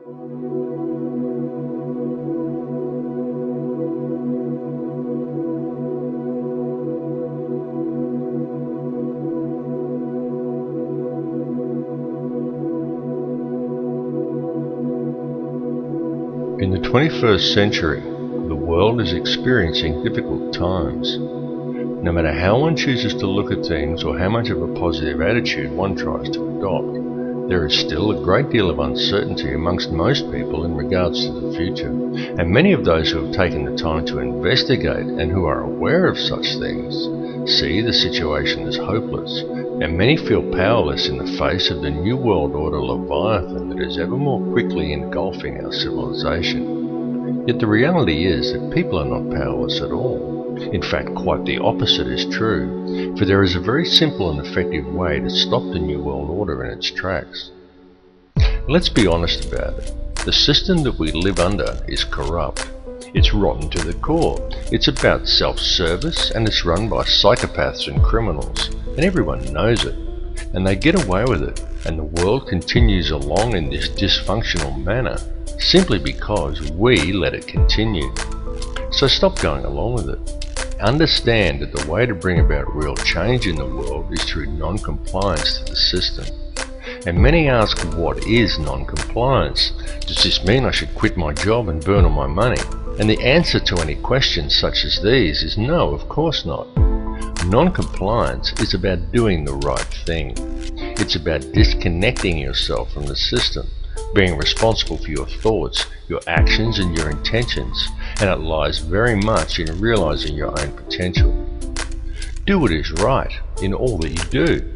In the 21st century, the world is experiencing difficult times. No matter how one chooses to look at things or how much of a positive attitude one tries to adopt, there is still a great deal of uncertainty amongst most people in regards to the future, and many of those who have taken the time to investigate and who are aware of such things see the situation as hopeless, and many feel powerless in the face of the New World Order Leviathan that is ever more quickly engulfing our civilization. Yet the reality is that people are not powerless at all. In fact, quite the opposite is true, for there is a very simple and effective way to stop the New World Order in its tracks. Let's be honest about it. The system that we live under is corrupt. It's rotten to the core. It's about self-service, and it's run by psychopaths and criminals, and everyone knows it. And they get away with it, and the world continues along in this dysfunctional manner, simply because we let it continue. So stop going along with it. Understand that the way to bring about real change in the world is through non-compliance to the system. And many ask, what is non-compliance? Does this mean I should quit my job and burn all my money? And the answer to any questions such as these is no, of course not. Non-compliance is about doing the right thing. It's about disconnecting yourself from the system, being responsible for your thoughts, your actions and your intentions, and it lies very much in realizing your own potential. Do what is right in all that you do.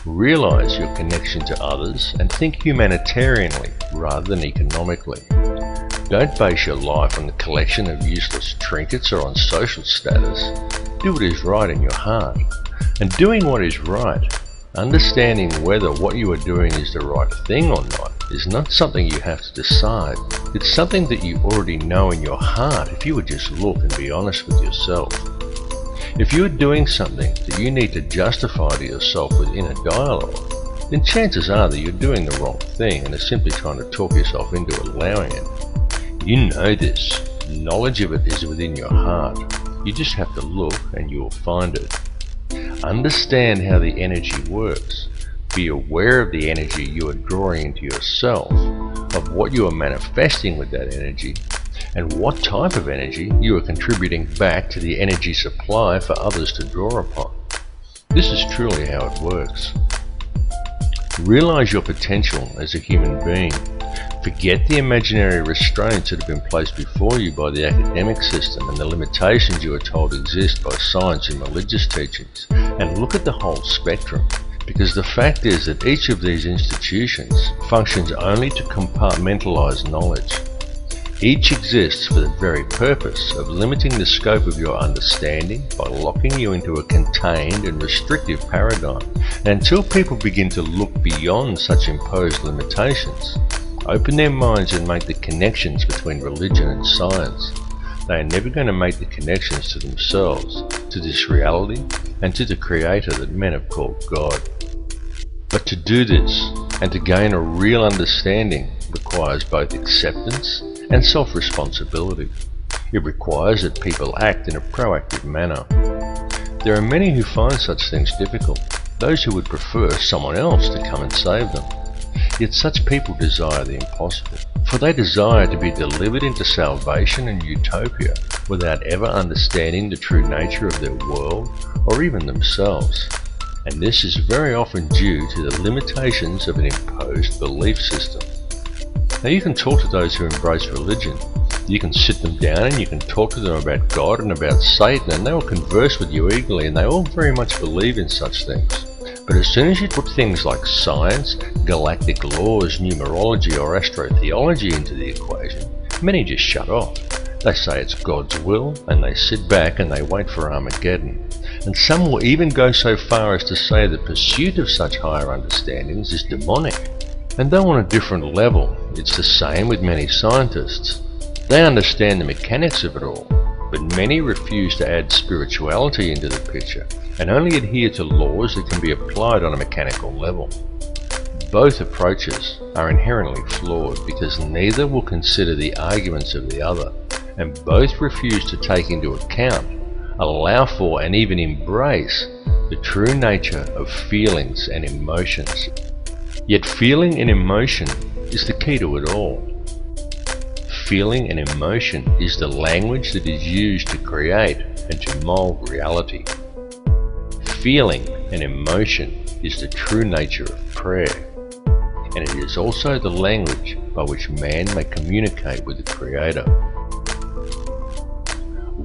Realize your connection to others and think humanitarianly rather than economically. Don't base your life on the collection of useless trinkets or on social status. Do what is right in your heart. And doing what is right, understanding whether what you are doing is the right thing or not, is not something you have to decide. It's something that you already know in your heart if you would just look and be honest with yourself. If you are doing something that you need to justify to yourself with inner dialogue, then chances are that you're doing the wrong thing and are simply trying to talk yourself into allowing it. You know this. Knowledge of it is within your heart. You just have to look and you will find it. Understand how the energy works. Be aware of the energy you are drawing into yourself, of what you are manifesting with that energy, and what type of energy you are contributing back to the energy supply for others to draw upon. This is truly how it works. Realize your potential as a human being. Forget the imaginary restraints that have been placed before you by the academic system and the limitations you are told exist by science and religious teachings, and look at the whole spectrum. Because the fact is that each of these institutions functions only to compartmentalize knowledge. Each exists for the very purpose of limiting the scope of your understanding by locking you into a contained and restrictive paradigm. And until people begin to look beyond such imposed limitations, open their minds and make the connections between religion and science, they are never going to make the connections to themselves, to this reality, and to the Creator that men have called God. But to do this, and to gain a real understanding, requires both acceptance and self-responsibility. It requires that people act in a proactive manner. There are many who find such things difficult, those who would prefer someone else to come and save them. Yet such people desire the impossible, for they desire to be delivered into salvation and utopia without ever understanding the true nature of their world or even themselves. And this is very often due to the limitations of an imposed belief system. Now you can talk to those who embrace religion. You can sit them down and you can talk to them about God and about Satan, and they will converse with you eagerly, and they all very much believe in such things. But as soon as you put things like science, galactic laws, numerology or astrotheology into the equation, many just shut off. They say it's God's will, and they sit back and they wait for Armageddon. And some will even go so far as to say the pursuit of such higher understandings is demonic. And though on a different level, it's the same with many scientists. They understand the mechanics of it all, but many refuse to add spirituality into the picture and only adhere to laws that can be applied on a mechanical level. both approaches are inherently flawed because neither will consider the arguments of the other, and both refuse to take into account, allow for, and even embrace the true nature of feelings and emotions. Yet feeling and emotion is the key to it all. Feeling and emotion is the language that is used to create and to mold reality. Feeling and emotion is the true nature of prayer, and it is also the language by which man may communicate with the Creator.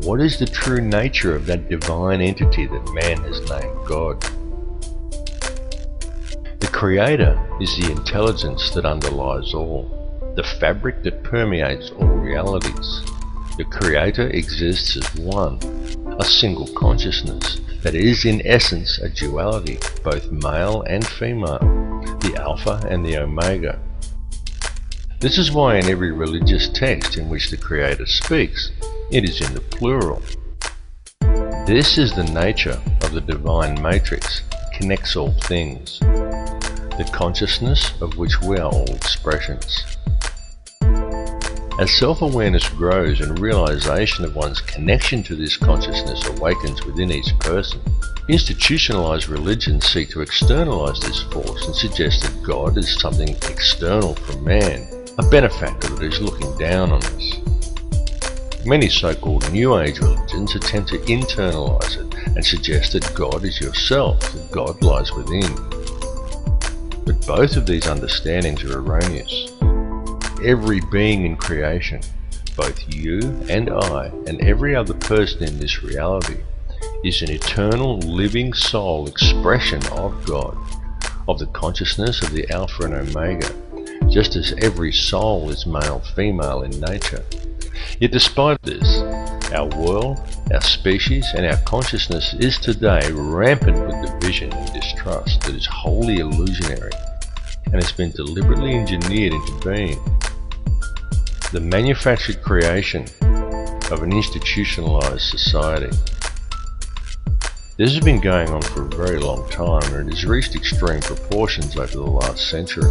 What is the true nature of that divine entity that man has named God? The Creator is the intelligence that underlies all, the fabric that permeates all realities. The Creator exists as one, a single consciousness that is in essence a duality, both male and female, the Alpha and the Omega. This is why in every religious text in which the Creator speaks, it is in the plural. This is the nature of the divine matrix, connects all things, the consciousness of which we are all expressions. As self-awareness grows and realization of one's connection to this consciousness awakens within each person, institutionalized religions seek to externalize this force and suggest that God is something external from man, a benefactor that is looking down on us. Many so-called New Age religions attempt to internalize it and suggest that God is yourself, that God lies within. But both of these understandings are erroneous. Every being in creation, both you and I and every other person in this reality, is an eternal living soul expression of God, of the consciousness of the Alpha and Omega, just as every soul is male-female in nature. Yet despite this, our world, our species and our consciousness is today rampant with division and distrust that is wholly illusionary and has been deliberately engineered into being. The manufactured creation of an institutionalized society. This has been going on for a very long time and it has reached extreme proportions over the last century.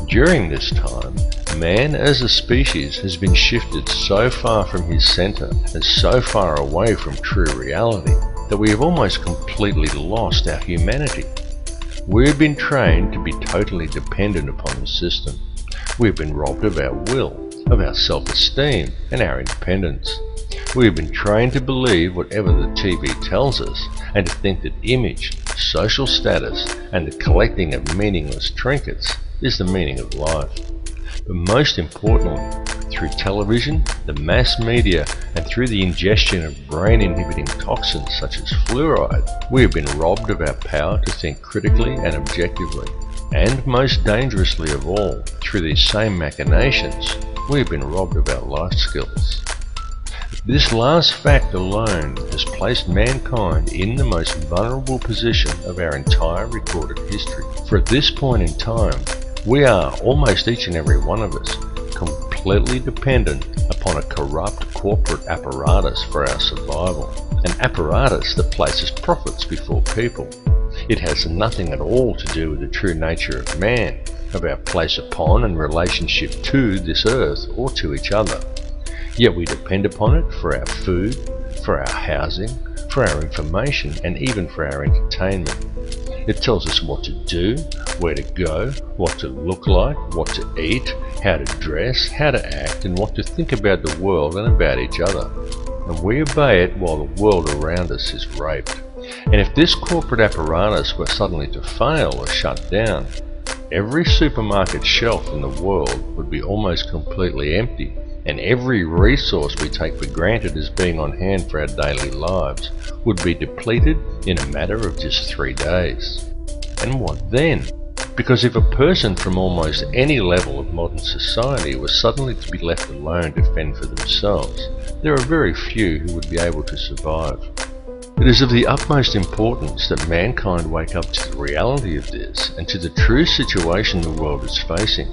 During this time, man as a species has been shifted so far from his center and so far away from true reality that we have almost completely lost our humanity. We have been trained to be totally dependent upon the system. We have been robbed of our will, of our self-esteem and our independence. We have been trained to believe whatever the TV tells us and to think that image, social status and the collecting of meaningless trinkets is the meaning of life. But most importantly, through television, the mass media and through the ingestion of brain-inhibiting toxins such as fluoride, we have been robbed of our power to think critically and objectively. And most dangerously of all, through these same machinations, we have been robbed of our life skills. This last fact alone has placed mankind in the most vulnerable position of our entire recorded history. For at this point in time, we are, almost each and every one of us, completely dependent upon a corrupt corporate apparatus for our survival. An apparatus that places profits before people. It has nothing at all to do with the true nature of man, of our place upon and relationship to this earth or to each other. Yet we depend upon it for our food, for our housing, for our information, and even for our entertainment. It tells us what to do, where to go, what to look like, what to eat, how to dress, how to act, and what to think about the world and about each other. And we obey it while the world around us is raped. And if this corporate apparatus were suddenly to fail or shut down, every supermarket shelf in the world would be almost completely empty, and every resource we take for granted as being on hand for our daily lives would be depleted in a matter of just 3 days. And what then? Because if a person from almost any level of modern society was suddenly to be left alone to fend for themselves, there are very few who would be able to survive. It is of the utmost importance that mankind wake up to the reality of this and to the true situation the world is facing.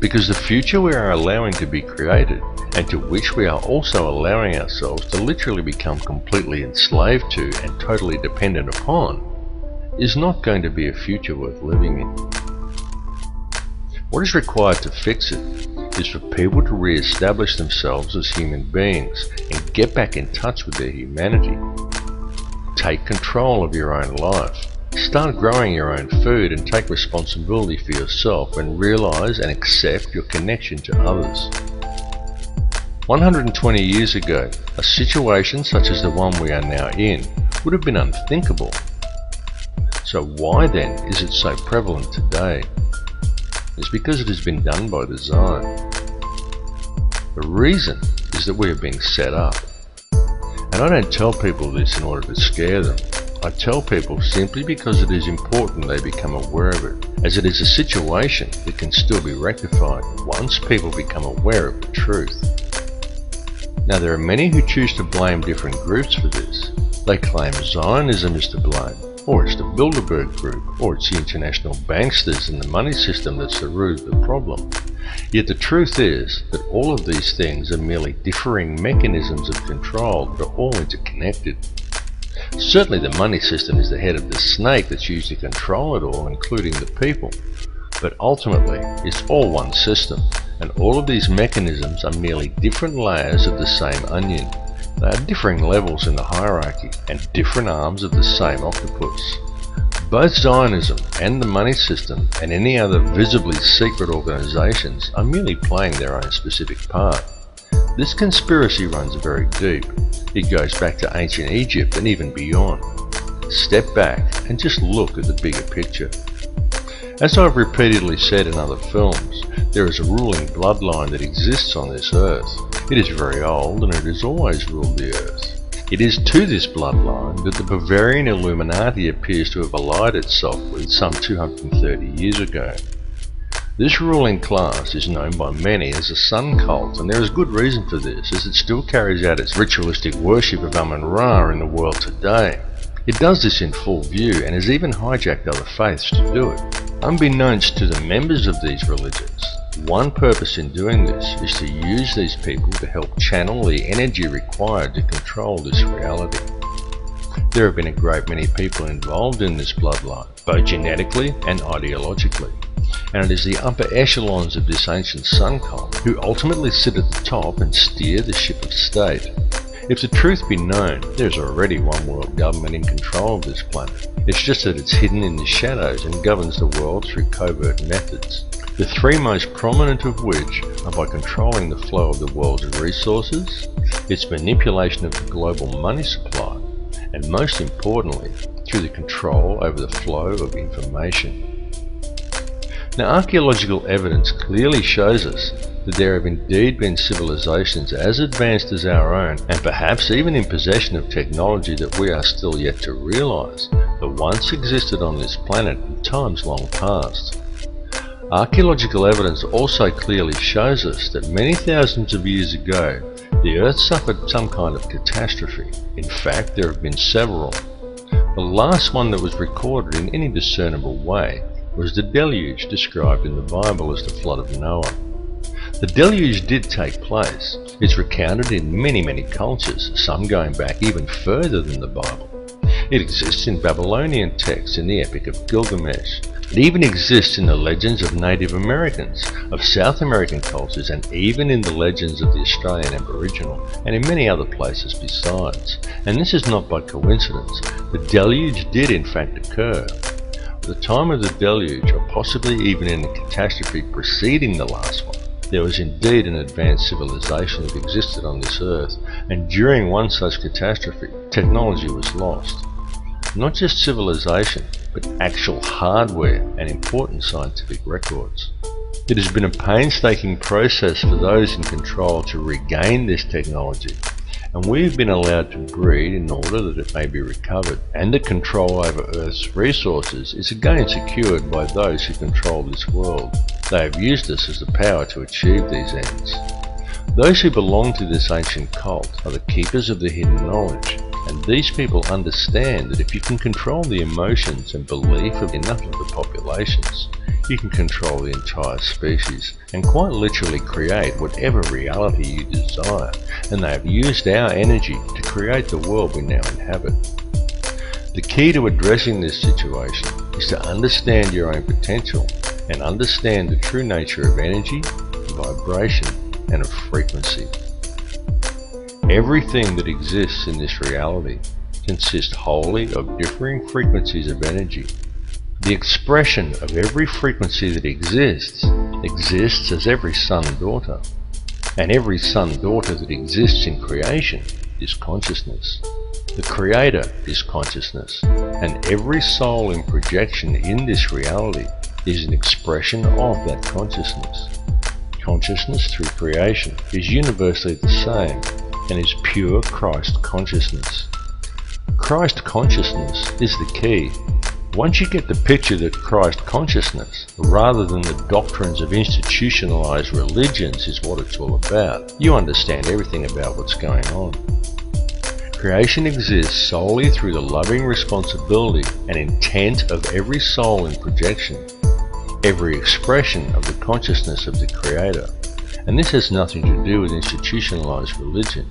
Because the future we are allowing to be created, and to which we are also allowing ourselves to literally become completely enslaved to and totally dependent upon, is not going to be a future worth living in. What is required to fix it is for people to re-establish themselves as human beings and get back in touch with their humanity. Take control of your own life. Start growing your own food and take responsibility for yourself and realize and accept your connection to others. 120 years ago, a situation such as the one we are now in would have been unthinkable. So why then is it so prevalent today? It's because it has been done by design. The reason is that we are being set up. And I don't tell people this in order to scare them. I tell people simply because it is important they become aware of it, as it is a situation that can still be rectified once people become aware of the truth. Now there are many who choose to blame different groups for this. They claim Zionism is to blame, or it's the Bilderberg Group, or it's the international banksters and the money system that's the root of the problem. Yet the truth is that all of these things are merely differing mechanisms of control that are all interconnected. Certainly the money system is the head of the snake that's used to control it all, including the people. But ultimately, it's all one system, and all of these mechanisms are merely different layers of the same onion. They are differing levels in the hierarchy, and different arms of the same octopus. Both Zionism and the money system and any other visibly secret organizations are merely playing their own specific part. This conspiracy runs very deep. It goes back to ancient Egypt and even beyond. Step back and just look at the bigger picture. As I've repeatedly said in other films, there is a ruling bloodline that exists on this earth. It is very old and it has always ruled the earth. It is to this bloodline that the Bavarian Illuminati appears to have allied itself with some 230 years ago. This ruling class is known by many as the Sun Cult, and there is good reason for this, as it still carries out its ritualistic worship of Amun-Ra in the world today. It does this in full view and has even hijacked other faiths to do it. Unbeknownst to the members of these religions, one purpose in doing this is to use these people to help channel the energy required to control this reality. There have been a great many people involved in this bloodline, both genetically and ideologically, and it is the upper echelons of this ancient Sun Cult who ultimately sit at the top and steer the ship of state. If the truth be known, there is already one world government in control of this planet. It's just that it's hidden in the shadows and governs the world through covert methods. The three most prominent of which are by controlling the flow of the world's resources, its manipulation of the global money supply, and most importantly, through the control over the flow of information. Now, archaeological evidence clearly shows us that there have indeed been civilizations as advanced as our own, and perhaps even in possession of technology that we are still yet to realize, that once existed on this planet in times long past. Archaeological evidence also clearly shows us that many thousands of years ago, the Earth suffered some kind of catastrophe. In fact, there have been several. The last one that was recorded in any discernible way was the deluge described in the Bible as the flood of Noah. The deluge did take place. It's recounted in many cultures, some going back even further than the Bible. It exists in Babylonian texts in the Epic of Gilgamesh. It even exists in the legends of Native Americans, of South American cultures, and even in the legends of the Australian Aboriginal, and in many other places besides. And this is not by coincidence. The deluge did in fact occur. At the time of the deluge, or possibly even in the catastrophe preceding the last one, there was indeed an advanced civilization that existed on this earth, and during one such catastrophe, technology was lost. Not just civilization, but actual hardware and important scientific records. It has been a painstaking process for those in control to regain this technology, and we have been allowed to breed in order that it may be recovered, and the control over Earth's resources is again secured by those who control this world. They have used us as the power to achieve these ends. Those who belong to this ancient cult are the keepers of the hidden knowledge, and these people understand that if you can control the emotions and belief of enough of the populations, you can control the entire species and quite literally create whatever reality you desire, and they have used our energy to create the world we now inhabit. The key to addressing this situation is to understand your own potential and understand the true nature of energy, vibration, and of frequency. Everything that exists in this reality consists wholly of differing frequencies of energy. The expression of every frequency that exists as every son-daughter, and every son-daughter that exists in creation is consciousness. The Creator is consciousness, and every soul in projection in this reality is an expression of that consciousness. Consciousness through creation is universally the same and is pure Christ consciousness. Christ consciousness is the key. Once you get the picture that Christ consciousness, rather than the doctrines of institutionalized religions, is what it's all about, you understand everything about what's going on. Creation exists solely through the loving responsibility and intent of every soul in projection, every expression of the consciousness of the Creator. And this has nothing to do with institutionalized religion.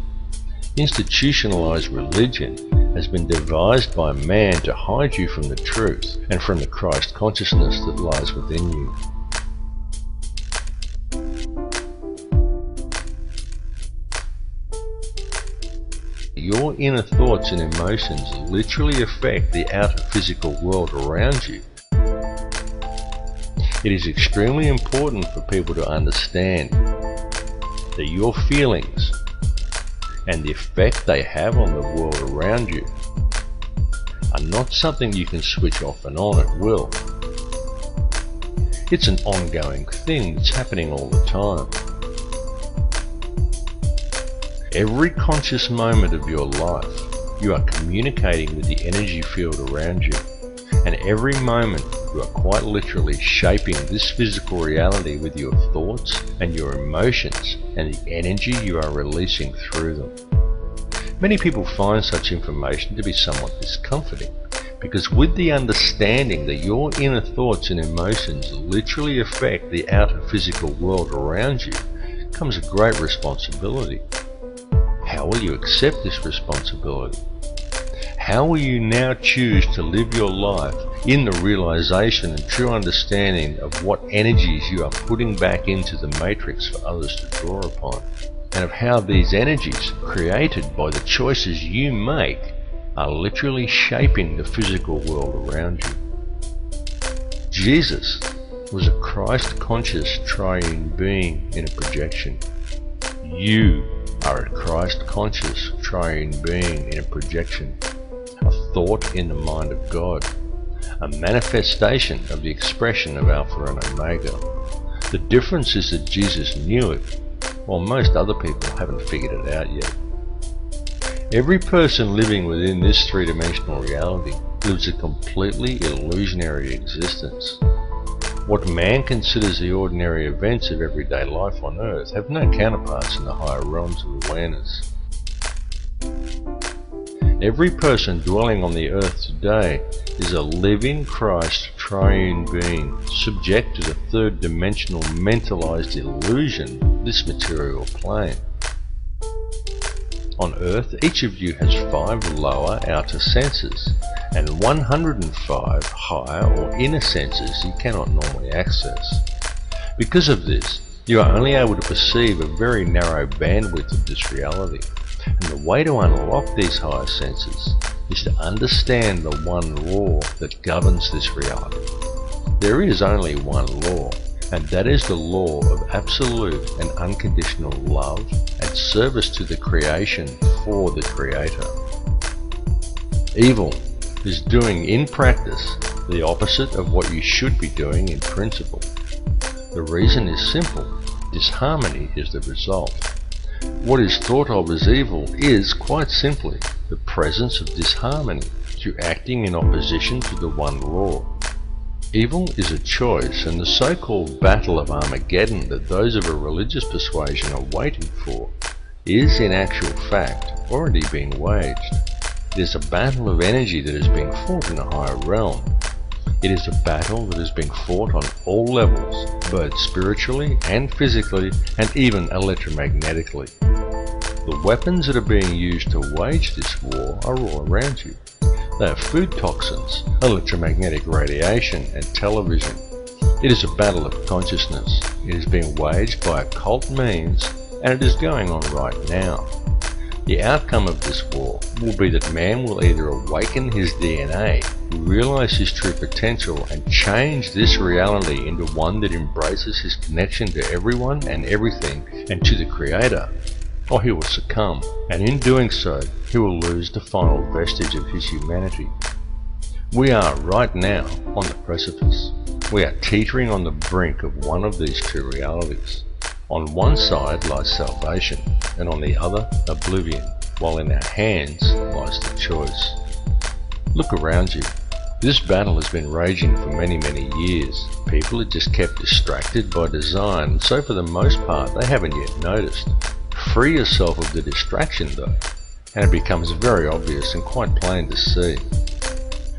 Institutionalized religion has been devised by man to hide you from the truth and from the Christ consciousness that lies within you. Your inner thoughts and emotions literally affect the outer physical world around you. It is extremely important for people to understand that your feelings and the effect they have on the world around you are not something you can switch off and on at will. It's an ongoing thing that's happening all the time. Every conscious moment of your life, you are communicating with the energy field around you, and every moment you are quite literally shaping this physical reality with your thoughts and your emotions and the energy you are releasing through them. Many people find such information to be somewhat discomforting, because with the understanding that your inner thoughts and emotions literally affect the outer physical world around you comes a great responsibility. How will you accept this responsibility? How will you now choose to live your life in the realization and true understanding of what energies you are putting back into the matrix for others to draw upon, and of how these energies, created by the choices you make, are literally shaping the physical world around you? Jesus was a Christ-conscious triune being in a projection. You are a Christ-conscious triune being in a projection, a thought in the mind of God, a manifestation of the expression of Alpha and Omega. The difference is that Jesus knew it, while most other people haven't figured it out yet. Every person living within this three-dimensional reality lives a completely illusionary existence. What man considers the ordinary events of everyday life on Earth have no counterparts in the higher realms of awareness. Every person dwelling on the Earth today is a living Christ triune being, subject to the third-dimensional mentalized illusion of this material plane. On Earth, each of you has 5 lower outer senses and 105 higher or inner senses you cannot normally access. Because of this, you are only able to perceive a very narrow bandwidth of this reality, and the way to unlock these higher senses is to understand the one law that governs this reality. There is only one law, and that is the law of absolute and unconditional love and service to the creation for the Creator. Evil is doing in practice the opposite of what you should be doing in principle. The reason is simple. Disharmony is the result. What is thought of as evil is, quite simply, the presence of disharmony through acting in opposition to the one law. Evil is a choice, and the so-called Battle of Armageddon that those of a religious persuasion are waiting for is, in actual fact, already being waged. It is a battle of energy that is being fought in a higher realm. It is a battle that is being fought on all levels, both spiritually and physically, and even electromagnetically. The weapons that are being used to wage this war are all around you. They are food toxins, electromagnetic radiation, and television. It is a battle of consciousness. It is being waged by occult means, and it is going on right now. The outcome of this war will be that man will either awaken his DNA, realize his true potential, and change this reality into one that embraces his connection to everyone and everything and to the Creator, or he will succumb, and in doing so, he will lose the final vestige of his humanity. We are right now on the precipice. We are teetering on the brink of one of these two realities. On one side lies salvation, and on the other, oblivion, while in our hands lies the choice. Look around you. This battle has been raging for many years. People are just kept distracted by design, and so for the most part they haven't yet noticed. Free yourself of the distraction though, and it becomes very obvious and quite plain to see.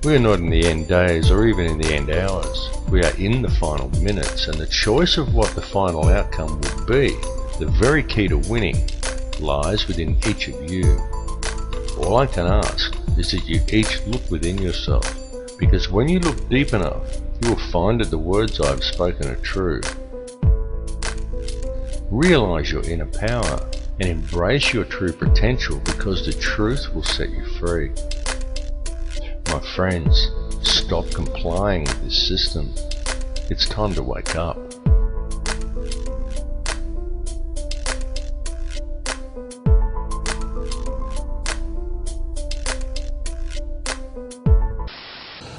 We are not in the end days or even in the end hours. We are in the final minutes, and the choice of what the final outcome will be, the very key to winning, lies within each of you. All I can ask is that you each look within yourself, because when you look deep enough, you will find that the words I have spoken are true. Realize your inner power and embrace your true potential, because the truth will set you free. My friends, stop complying with this system. It's time to wake up.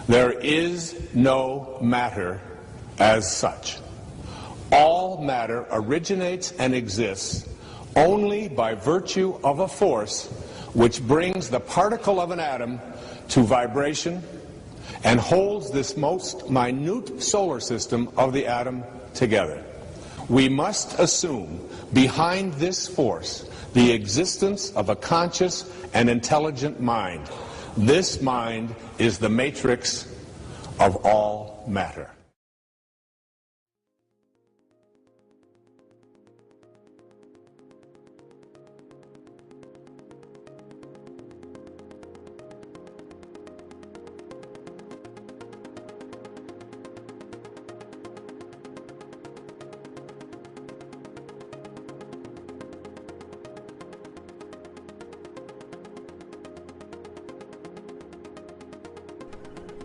There is no matter as such. All matter originates and exists only by virtue of a force which brings the particle of an atom to vibration and holds this most minute solar system of the atom together. We must assume behind this force the existence of a conscious and intelligent mind. This mind is the matrix of all matter.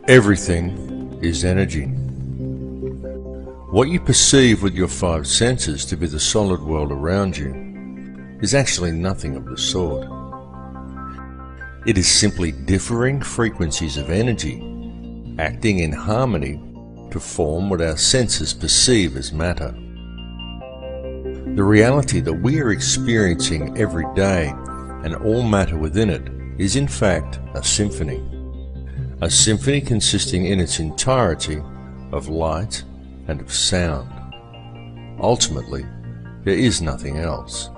Everything is energy. What you perceive with your five senses to be the solid world around you is actually nothing of the sort. It is simply differing frequencies of energy acting in harmony to form what our senses perceive as matter. The reality that we are experiencing every day and all matter within it is in fact a symphony. A symphony consisting in its entirety of light and of sound. Ultimately, there is nothing else.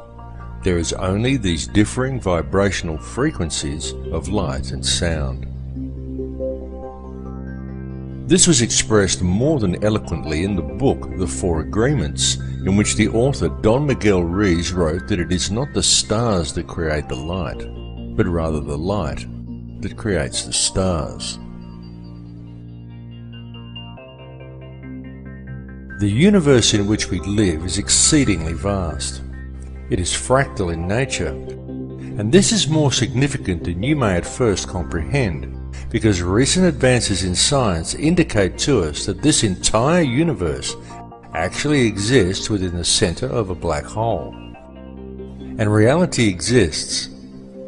There is only these differing vibrational frequencies of light and sound. This was expressed more than eloquently in the book The Four Agreements, in which the author Don Miguel Ruiz wrote that it is not the stars that create the light, but rather the light that creates the stars. The universe in which we live is exceedingly vast. It is fractal in nature, and this is more significant than you may at first comprehend, because recent advances in science indicate to us that this entire universe actually exists within the center of a black hole. And reality exists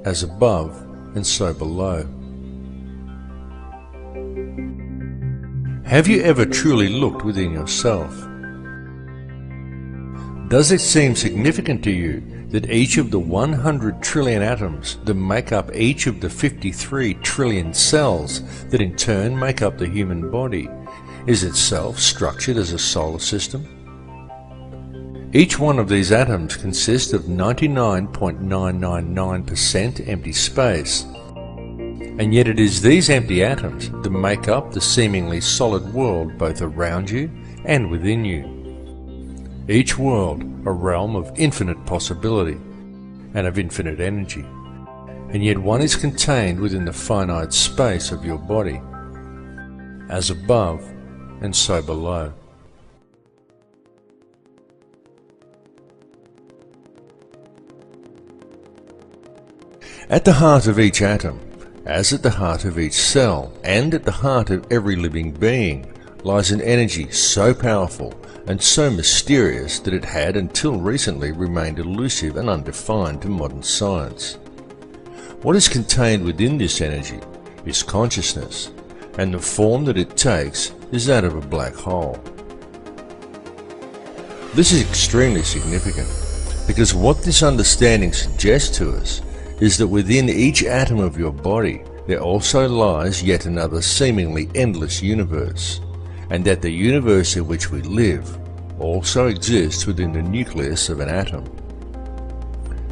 as above and so below. Have you ever truly looked within yourself? Does it seem significant to you that each of the 100 trillion atoms that make up each of the 53 trillion cells that in turn make up the human body is itself structured as a solar system? Each one of these atoms consists of 99.999% empty space, and yet it is these empty atoms that make up the seemingly solid world both around you and within you. Each world a realm of infinite possibility and of infinite energy, and yet one is contained within the finite space of your body, as above and so below. At the heart of each atom, as at the heart of each cell, and at the heart of every living being, lies an energy so powerful and so mysterious that it had until recently remained elusive and undefined to modern science. What is contained within this energy is consciousness, and the form that it takes is that of a black hole. This is extremely significant, because what this understanding suggests to us is that within each atom of your body there also lies yet another seemingly endless universe, and that the universe in which we live also exists within the nucleus of an atom.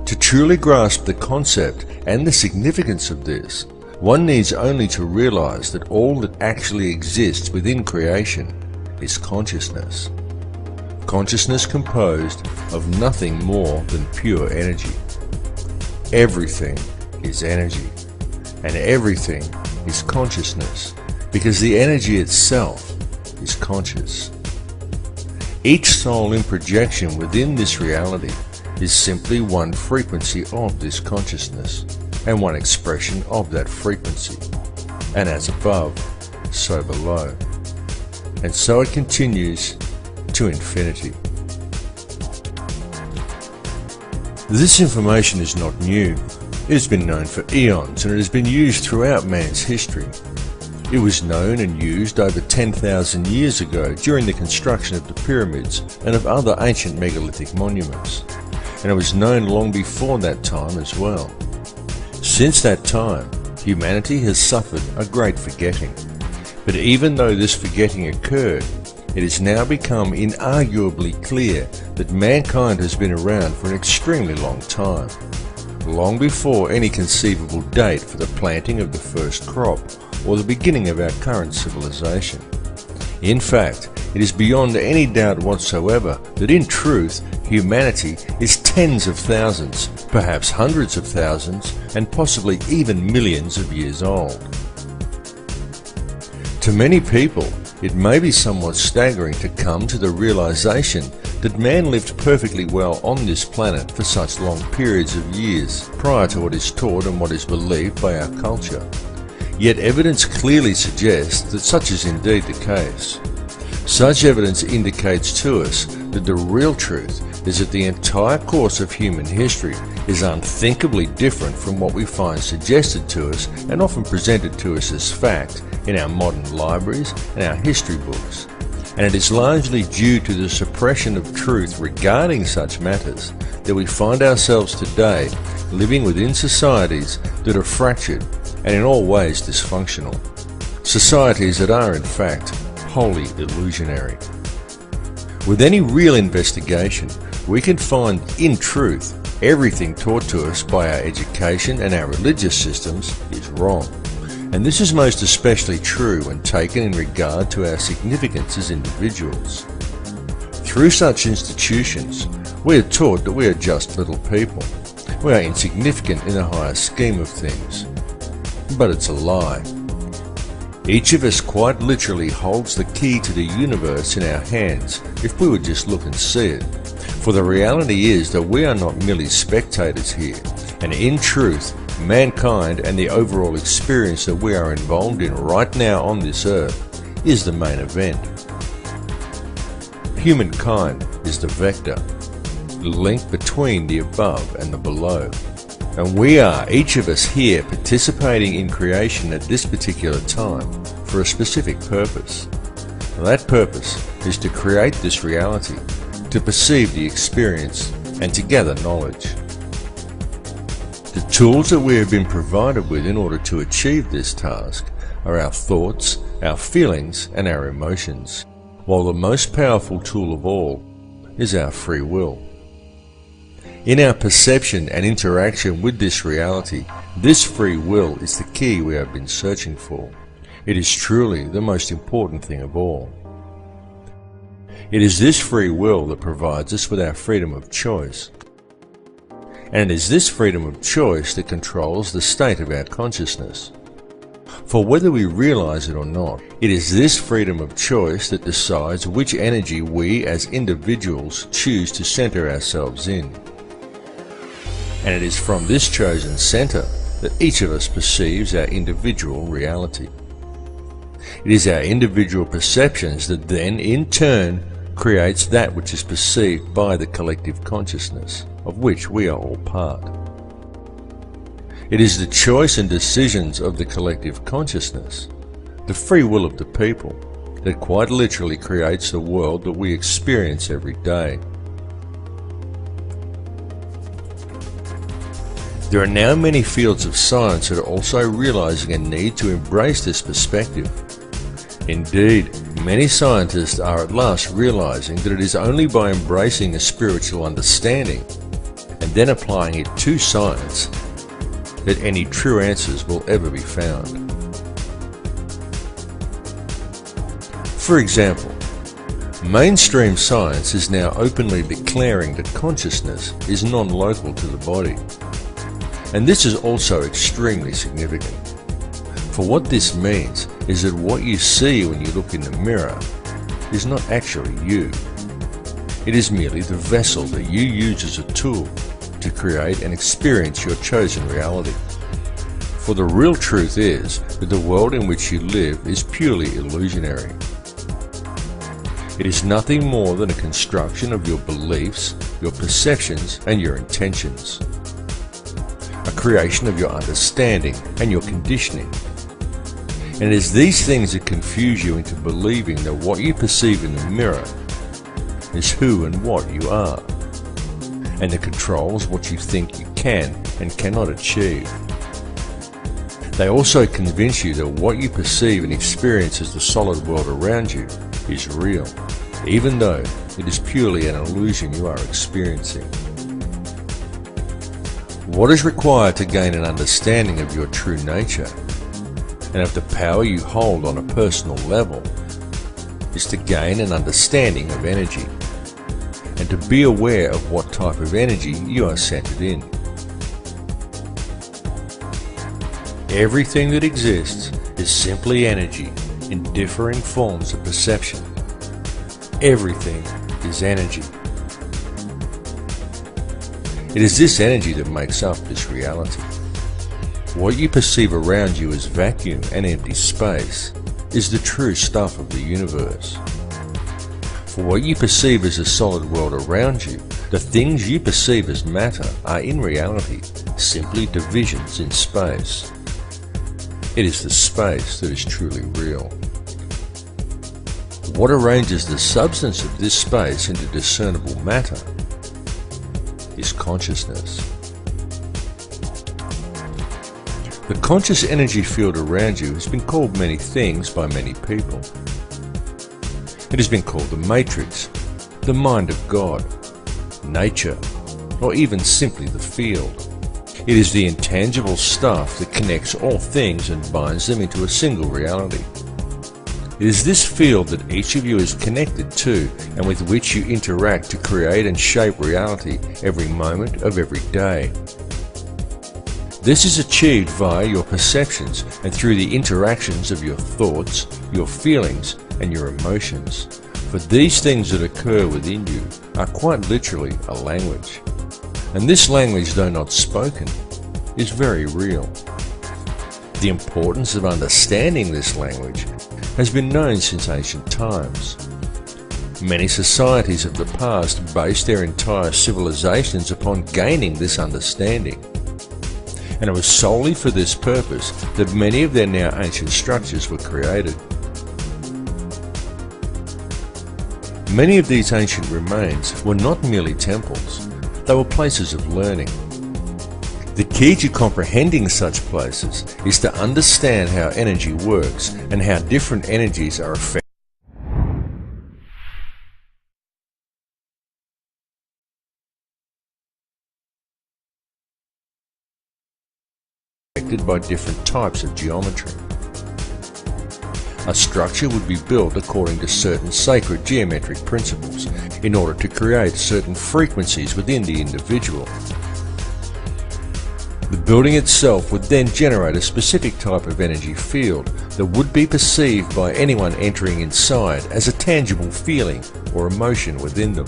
To truly grasp the concept and the significance of this, one needs only to realize that all that actually exists within creation is consciousness. Consciousness composed of nothing more than pure energy. Everything is energy, and everything is consciousness, because the energy itself is conscious. Each soul in projection within this reality is simply one frequency of this consciousness, and one expression of that frequency, and as above, so below. And so it continues to infinity. This information is not new. It has been known for eons, and it has been used throughout man's history. It was known and used over 10,000 years ago during the construction of the pyramids and of other ancient megalithic monuments, and it was known long before that time as well. Since that time, humanity has suffered a great forgetting, but even though this forgetting occurred, it has now become inarguably clear that mankind has been around for an extremely long time, long before any conceivable date for the planting of the first crop or the beginning of our current civilization. In fact, it is beyond any doubt whatsoever that in truth, humanity is tens of thousands, perhaps hundreds of thousands, and possibly even millions of years old. To many people, it may be somewhat staggering to come to the realization that man lived perfectly well on this planet for such long periods of years prior to what is taught and what is believed by our culture. Yet evidence clearly suggests that such is indeed the case. Such evidence indicates to us that the real truth is that the entire course of human history is unthinkably different from what we find suggested to us and often presented to us as fact in our modern libraries and our history books. And it is largely due to the suppression of truth regarding such matters that we find ourselves today living within societies that are fractured and in all ways dysfunctional. Societies that are in fact wholly illusionary. With any real investigation, we can find, in truth, everything taught to us by our education and our religious systems is wrong. And this is most especially true when taken in regard to our significance as individuals. Through such institutions, we are taught that we are just little people. We are insignificant in the higher scheme of things. But it's a lie. Each of us quite literally holds the key to the universe in our hands if we would just look and see it. For the reality is that we are not merely spectators here, and in truth, mankind and the overall experience that we are involved in right now on this earth is the main event. Humankind is the vector, the link between the above and the below. And we are, each of us here, participating in creation at this particular time for a specific purpose. And that purpose is to create this reality, to perceive the experience, and to gather knowledge. The tools that we have been provided with in order to achieve this task are our thoughts, our feelings, and our emotions, while the most powerful tool of all is our free will. In our perception and interaction with this reality, this free will is the key we have been searching for. It is truly the most important thing of all. It is this free will that provides us with our freedom of choice. And it is this freedom of choice that controls the state of our consciousness. For whether we realize it or not, it is this freedom of choice that decides which energy we as individuals choose to center ourselves in. And it is from this chosen center that each of us perceives our individual reality. It is our individual perceptions that then, in turn, creates that which is perceived by the collective consciousness, of which we are all part. It is the choice and decisions of the collective consciousness, the free will of the people, that quite literally creates the world that we experience every day. There are now many fields of science that are also realizing a need to embrace this perspective. Indeed, many scientists are at last realizing that it is only by embracing a spiritual understanding and then applying it to science that any true answers will ever be found. For example, mainstream science is now openly declaring that consciousness is non-local to the body. And this is also extremely significant. For what this means is that what you see when you look in the mirror is not actually you. It is merely the vessel that you use as a tool to create and experience your chosen reality. For the real truth is that the world in which you live is purely illusionary. It is nothing more than a construction of your beliefs, your perceptions, and your intentions. A creation of your understanding and your conditioning. And it is these things that confuse you into believing that what you perceive in the mirror is who and what you are, and that controls what you think you can and cannot achieve. They also convince you that what you perceive and experience as the solid world around you is real, even though it is purely an illusion you are experiencing. What is required to gain an understanding of your true nature and of the power you hold on a personal level is to gain an understanding of energy and to be aware of what type of energy you are centered in. Everything that exists is simply energy in differing forms of perception. Everything is energy. It is this energy that makes up this reality. What you perceive around you as vacuum and empty space is the true stuff of the universe. For what you perceive as a solid world around you, the things you perceive as matter are in reality simply divisions in space. It is the space that is truly real. What arranges the substance of this space into discernible matter is consciousness. The conscious energy field around you has been called many things by many people. It has been called the matrix, the mind of God, nature, or even simply the field. It is the intangible stuff that connects all things and binds them into a single reality. It is this field that each of you is connected to and with which you interact to create and shape reality every moment of every day. This is achieved via your perceptions and through the interactions of your thoughts, your feelings, and your emotions. For these things that occur within you are quite literally a language. And this language, though not spoken, is very real. The importance of understanding this language has been known since ancient times. Many societies of the past based their entire civilizations upon gaining this understanding. And it was solely for this purpose that many of their now ancient structures were created. Many of these ancient remains were not merely temples, they were places of learning. The key to comprehending such places is to understand how energy works and how different energies are affected by different types of geometry. A structure would be built according to certain sacred geometric principles in order to create certain frequencies within the individual. The building itself would then generate a specific type of energy field that would be perceived by anyone entering inside as a tangible feeling or emotion within them.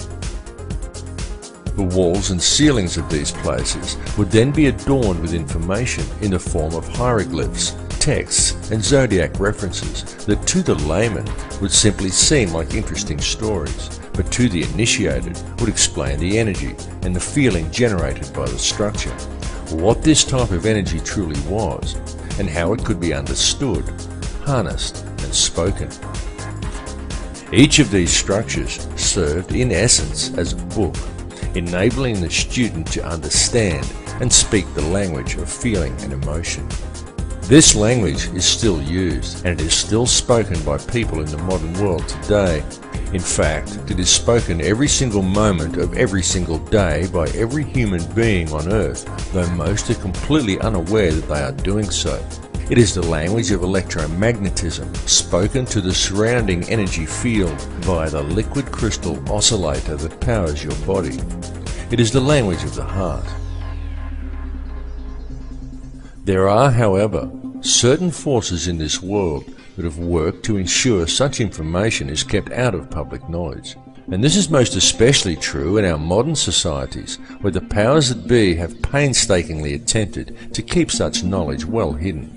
The walls and ceilings of these places would then be adorned with information in the form of hieroglyphs, texts, and zodiac references that to the layman would simply seem like interesting stories, but to the initiated would explain the energy and the feeling generated by the structure, what this type of energy truly was, and how it could be understood, harnessed, and spoken. Each of these structures served in essence as a book, enabling the student to understand and speak the language of feeling and emotion. This language is still used, and it is still spoken by people in the modern world today. In fact, it is spoken every single moment of every single day by every human being on earth, though most are completely unaware that they are doing so. It is the language of electromagnetism, spoken to the surrounding energy field via the liquid crystal oscillator that powers your body. It is the language of the heart. There are, however, certain forces in this world that have worked to ensure such information is kept out of public knowledge. And this is most especially true in our modern societies, where the powers that be have painstakingly attempted to keep such knowledge well hidden.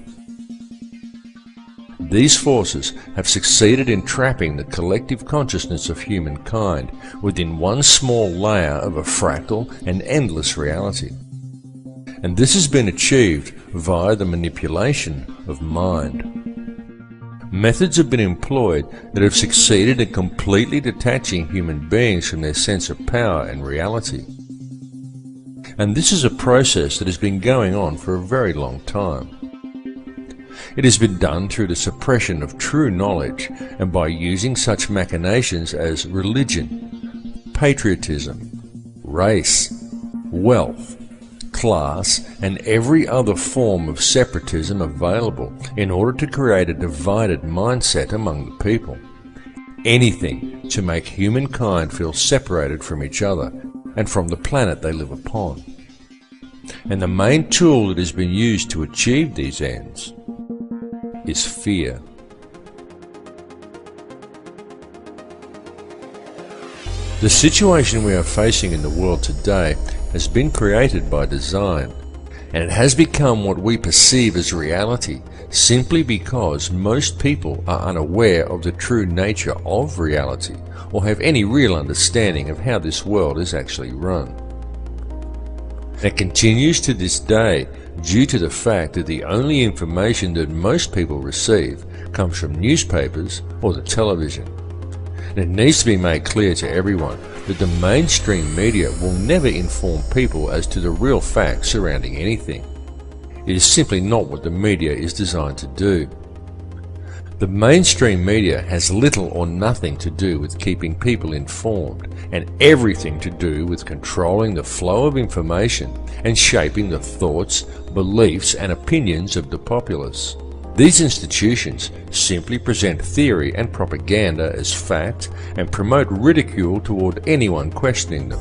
These forces have succeeded in trapping the collective consciousness of humankind within one small layer of a fractal and endless reality. And this has been achieved via the manipulation of mind. Methods have been employed that have succeeded in completely detaching human beings from their sense of power and reality. And this is a process that has been going on for a very long time. It has been done through the suppression of true knowledge and by using such machinations as religion, patriotism, race, wealth, class, and every other form of separatism available in order to create a divided mindset among the people. Anything to make humankind feel separated from each other and from the planet they live upon. And the main tool that has been used to achieve these ends is fear. The situation we are facing in the world today has been created by design, and it has become what we perceive as reality simply because most people are unaware of the true nature of reality or have any real understanding of how this world is actually run. It continues to this day due to the fact that the only information that most people receive comes from newspapers or the television. And it needs to be made clear to everyone that the mainstream media will never inform people as to the real facts surrounding anything. It is simply not what the media is designed to do. The mainstream media has little or nothing to do with keeping people informed, and everything to do with controlling the flow of information and shaping the thoughts, beliefs, and opinions of the populace. These institutions simply present theory and propaganda as fact and promote ridicule toward anyone questioning them.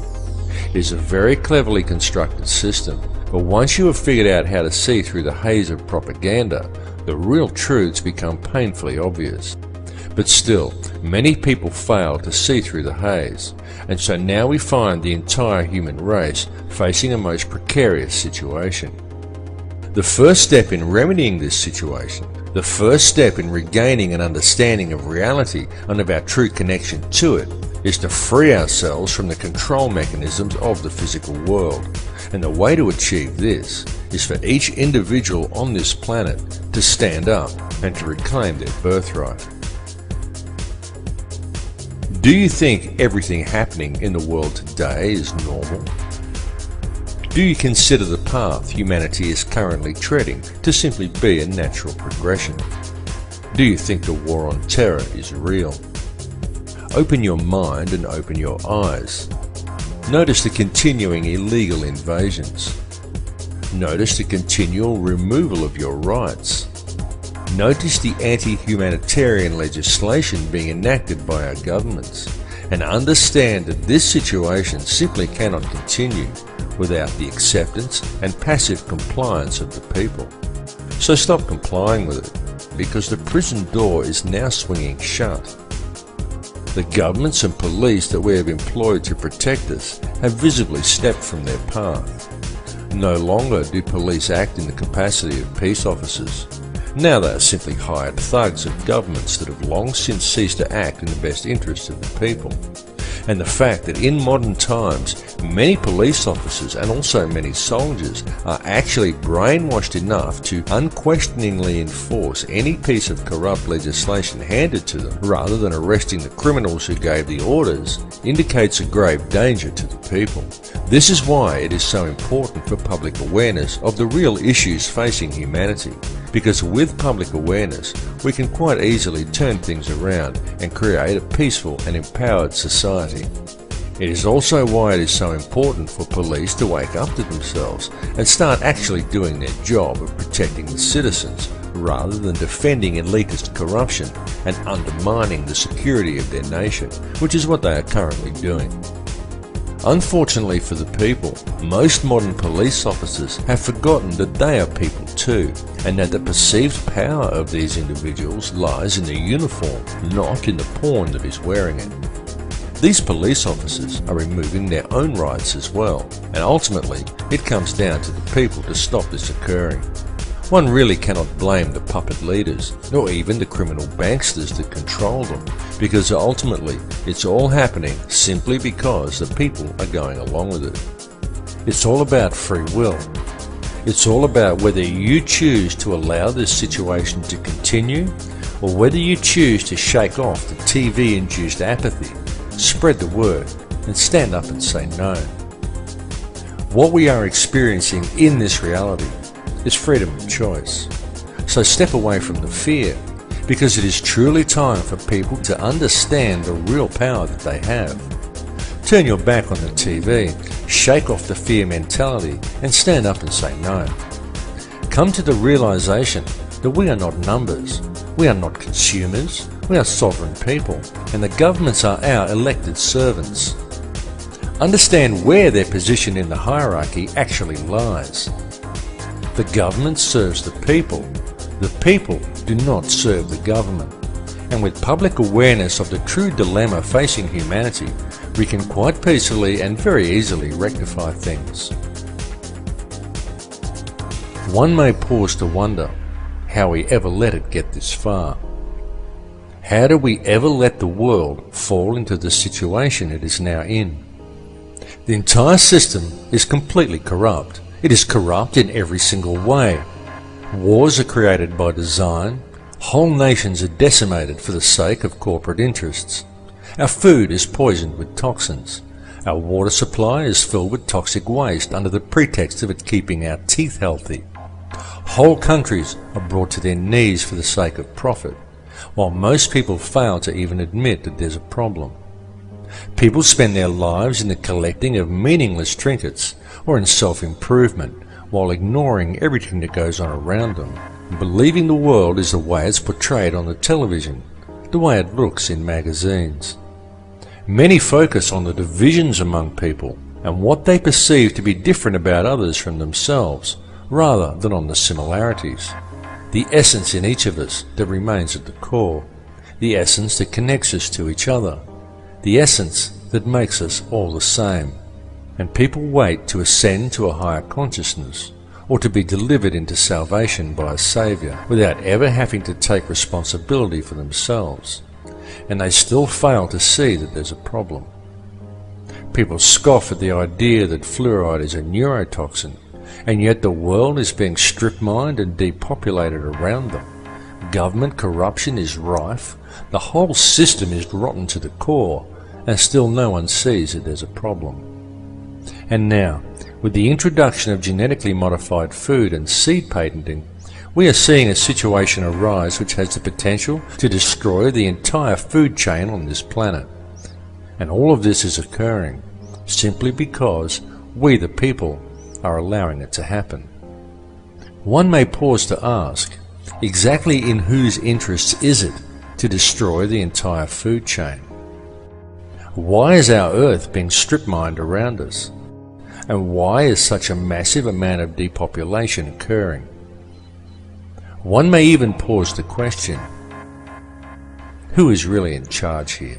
It is a very cleverly constructed system, but once you have figured out how to see through the haze of propaganda, the real truths become painfully obvious. But still, many people fail to see through the haze, and so now we find the entire human race facing a most precarious situation. The first step in remedying this situation, the first step in regaining an understanding of reality and of our true connection to it, is to free ourselves from the control mechanisms of the physical world. And the way to achieve this is for each individual on this planet to stand up and to reclaim their birthright. Do you think everything happening in the world today is normal? Do you consider the path humanity is currently treading to simply be a natural progression? Do you think the war on terror is real? Open your mind and open your eyes. Notice the continuing illegal invasions. Notice the continual removal of your rights. Notice the anti-humanitarian legislation being enacted by our governments, and understand that this situation simply cannot continue without the acceptance and passive compliance of the people. So stop complying with it, because the prison door is now swinging shut. The governments and police that we have employed to protect us have visibly stepped from their path. No longer do police act in the capacity of peace officers. Now they are simply hired thugs of governments that have long since ceased to act in the best interests of the people. And the fact that in modern times many police officers and also many soldiers are actually brainwashed enough to unquestioningly enforce any piece of corrupt legislation handed to them rather than arresting the criminals who gave the orders indicates a grave danger to the people. This is why it is so important for public awareness of the real issues facing humanity, because with public awareness we can quite easily turn things around and create a peaceful and empowered society. It is also why it is so important for police to wake up to themselves and start actually doing their job of protecting the citizens rather than defending elitist corruption and undermining the security of their nation, which is what they are currently doing. Unfortunately for the people, most modern police officers have forgotten that they are people too, and that the perceived power of these individuals lies in the uniform, not in the pawn that is wearing it. These police officers are removing their own rights as well, and ultimately it comes down to the people to stop this occurring. One really cannot blame the puppet leaders, nor even the criminal banksters that control them, because ultimately it's all happening simply because the people are going along with it. It's all about free will. It's all about whether you choose to allow this situation to continue, or whether you choose to shake off the TV-induced apathy, spread the word, and stand up and say no. What we are experiencing in this reality is freedom of choice. So step away from the fear, because it is truly time for people to understand the real power that they have. Turn your back on the TV, shake off the fear mentality, and stand up and say no. Come to the realization that we are not numbers, we are not consumers, we are sovereign people, and the governments are our elected servants. Understand where their position in the hierarchy actually lies. The government serves the people do not serve the government. And with public awareness of the true dilemma facing humanity, we can quite peacefully and very easily rectify things. One may pause to wonder how we ever let it get this far. How do we ever let the world fall into the situation it is now in? The entire system is completely corrupt. It is corrupt in every single way. Wars are created by design. Whole nations are decimated for the sake of corporate interests. Our food is poisoned with toxins. Our water supply is filled with toxic waste under the pretext of it keeping our teeth healthy. Whole countries are brought to their knees for the sake of profit, while most people fail to even admit that there's a problem. People spend their lives in the collecting of meaningless trinkets or in self-improvement, while ignoring everything that goes on around them, and believing the world is the way it's portrayed on the television, the way it looks in magazines. Many focus on the divisions among people and what they perceive to be different about others from themselves, rather than on the similarities. The essence in each of us that remains at the core, the essence that connects us to each other, the essence that makes us all the same. And people wait to ascend to a higher consciousness, or to be delivered into salvation by a Saviour, without ever having to take responsibility for themselves. And they still fail to see that there's a problem. People scoff at the idea that fluoride is a neurotoxin, and yet the world is being strip-mined and depopulated around them. Government corruption is rife, the whole system is rotten to the core, and still no one sees that there's a problem. And now, with the introduction of genetically modified food and seed patenting, we are seeing a situation arise which has the potential to destroy the entire food chain on this planet. And all of this is occurring simply because we the people are allowing it to happen. One may pause to ask, exactly in whose interests is it to destroy the entire food chain? Why is our earth being strip-mined around us? And why is such a massive amount of depopulation occurring? One may even pause to question, who is really in charge here?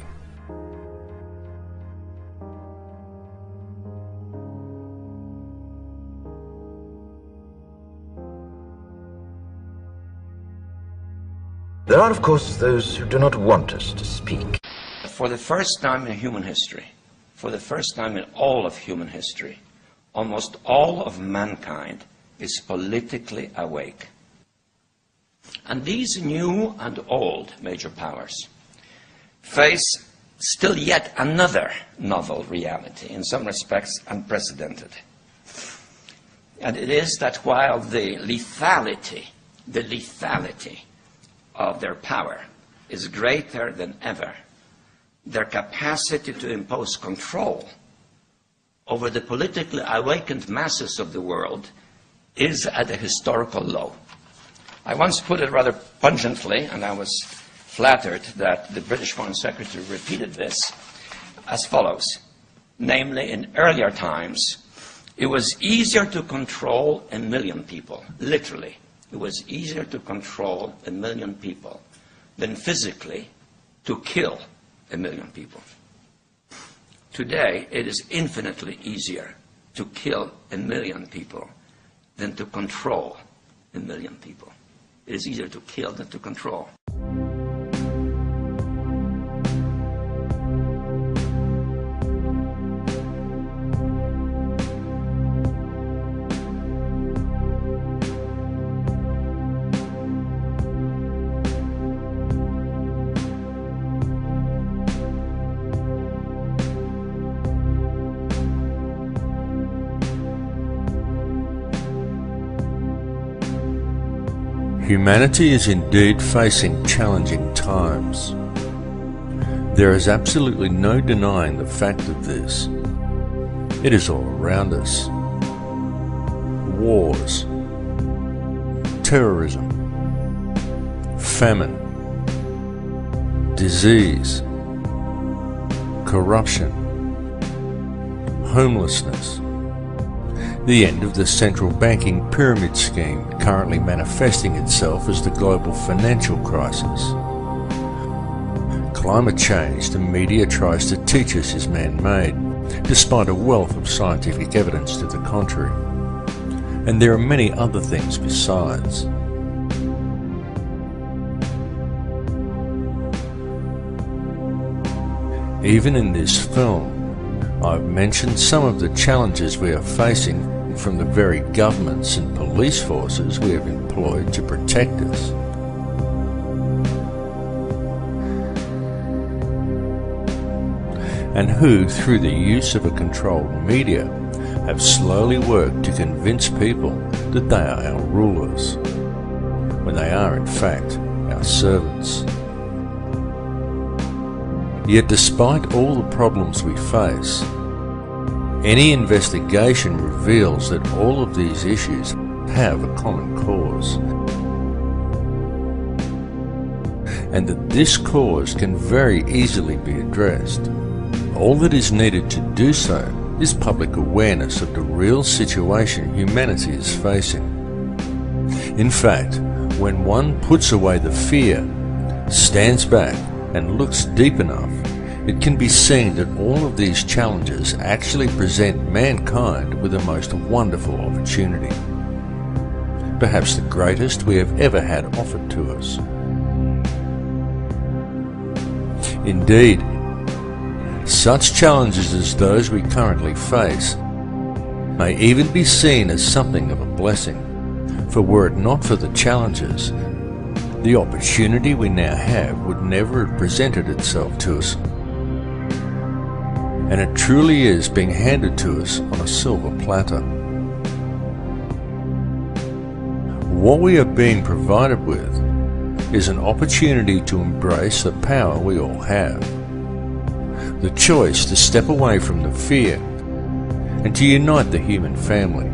There are, of course, those who do not want us to speak. For the first time in human history, for the first time in all of human history, almost all of mankind is politically awake. And these new and old major powers face still yet another novel reality, in some respects unprecedented. And it is that while the lethality of their power is greater than ever, their capacity to impose control over the politically awakened masses of the world is at a historical low. I once put it rather pungently, and I was flattered that the British Foreign Secretary repeated this, as follows. Namely, in earlier times, it was easier to control 1 million people, literally. It was easier to control 1 million people than physically to kill 1 million people. Today, it is infinitely easier to kill 1 million people than to control 1 million people. It is easier to kill than to control. Humanity is indeed facing challenging times. There is absolutely no denying the fact of this. It is all around us. Wars, terrorism, famine, disease, corruption, homelessness, the end of the central banking pyramid scheme currently manifesting itself as the global financial crisis. Climate change the media tries to teach us is man-made, despite a wealth of scientific evidence to the contrary. And there are many other things besides. Even in this film, I've mentioned some of the challenges we are facing from the very governments and police forces we have employed to protect us. And who, through the use of a controlled media, have slowly worked to convince people that they are our rulers, when they are in fact our servants. Yet despite all the problems we face, any investigation reveals that all of these issues have a common cause, and that this cause can very easily be addressed. All that is needed to do so is public awareness of the real situation humanity is facing. In fact, when one puts away the fear, stands back and looks deep enough, it can be seen that all of these challenges actually present mankind with a most wonderful opportunity. Perhaps the greatest we have ever had offered to us. Indeed, such challenges as those we currently face may even be seen as something of a blessing, for were it not for the challenges, the opportunity we now have would never have presented itself to us. And it truly is being handed to us on a silver platter. What we are being provided with is an opportunity to embrace the power we all have. The choice to step away from the fear and to unite the human family.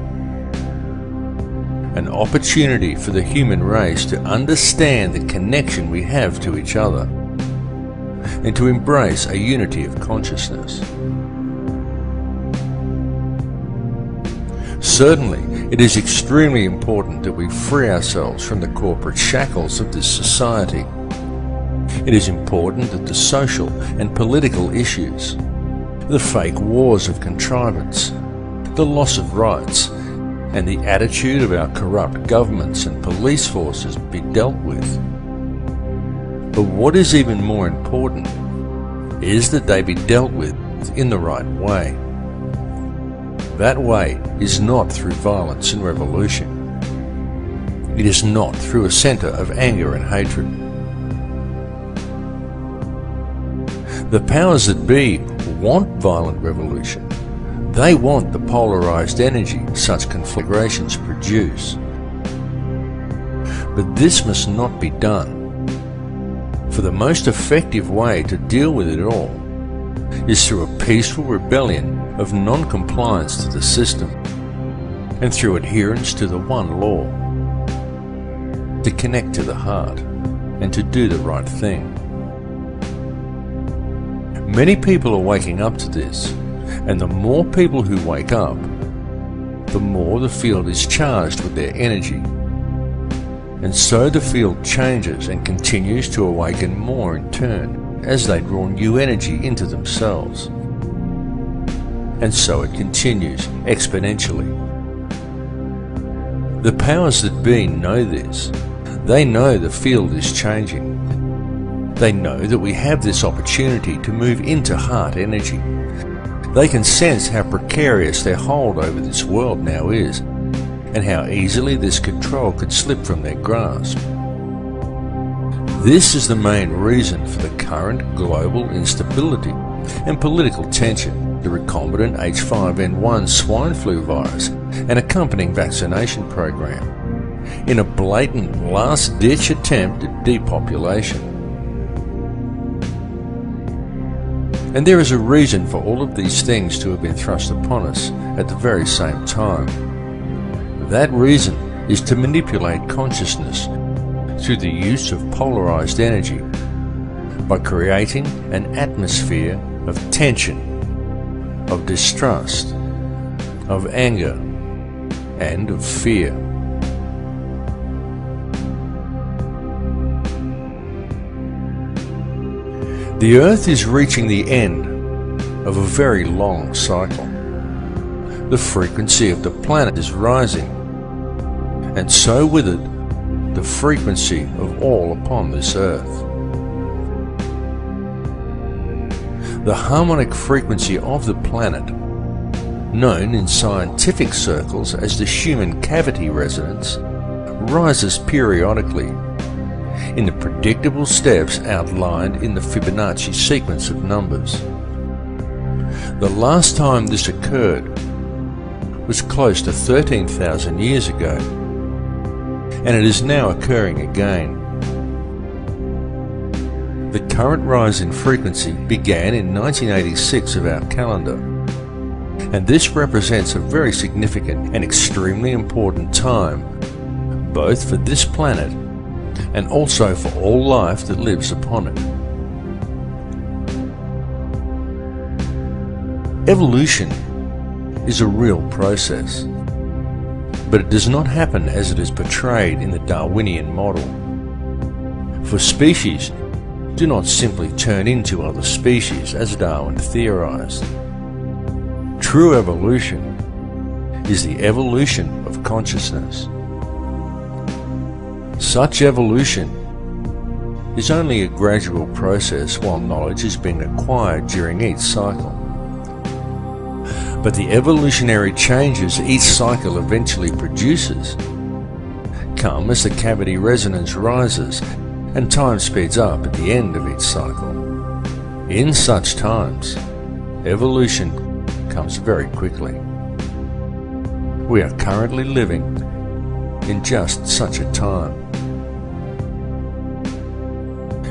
An opportunity for the human race to understand the connection we have to each other and to embrace a unity of consciousness. Certainly, it is extremely important that we free ourselves from the corporate shackles of this society. It is important that the social and political issues, the fake wars of contrivance, the loss of rights, and the attitude of our corrupt governments and police forces be dealt with. But what is even more important is that they be dealt with in the right way. That way is not through violence and revolution. It is not through a centre of anger and hatred. The powers that be want violent revolution. They want the polarised energy such conflagrations produce. But this must not be done. For the most effective way to deal with it all is through a peaceful rebellion of non-compliance to the system and through adherence to the one law, to connect to the heart and to do the right thing. Many people are waking up to this, and the more people who wake up, the more the field is charged with their energy. And so the field changes and continues to awaken more in turn as they draw new energy into themselves. And so it continues exponentially. The powers that be know this. They know the field is changing. They know that we have this opportunity to move into heart energy. They can sense how precarious their hold over this world now is, and how easily this control could slip from their grasp. This is the main reason for the current global instability and political tension, the recombinant H5N1 swine flu virus and accompanying vaccination program, in a blatant last-ditch attempt at depopulation. And there is a reason for all of these things to have been thrust upon us at the very same time. That reason is to manipulate consciousness through the use of polarized energy by creating an atmosphere of tension, of distrust, of anger, and of fear. The Earth is reaching the end of a very long cycle. The frequency of the planet is rising, and so with it, the frequency of all upon this earth. The harmonic frequency of the planet, known in scientific circles as the Schumann cavity resonance, rises periodically in the predictable steps outlined in the Fibonacci sequence of numbers. The last time this occurred was close to 13,000 years ago, and it is now occurring again. The current rise in frequency began in 1986 of our calendar, and this represents a very significant and extremely important time, both for this planet and also for all life that lives upon it. Evolution is a real process, but it does not happen as it is portrayed in the Darwinian model. For species do not simply turn into other species as Darwin theorized. True evolution is the evolution of consciousness. Such evolution is only a gradual process while knowledge is being acquired during each cycle. But the evolutionary changes each cycle eventually produces come as the cavity resonance rises and time speeds up at the end of each cycle. In such times, evolution comes very quickly. We are currently living in just such a time.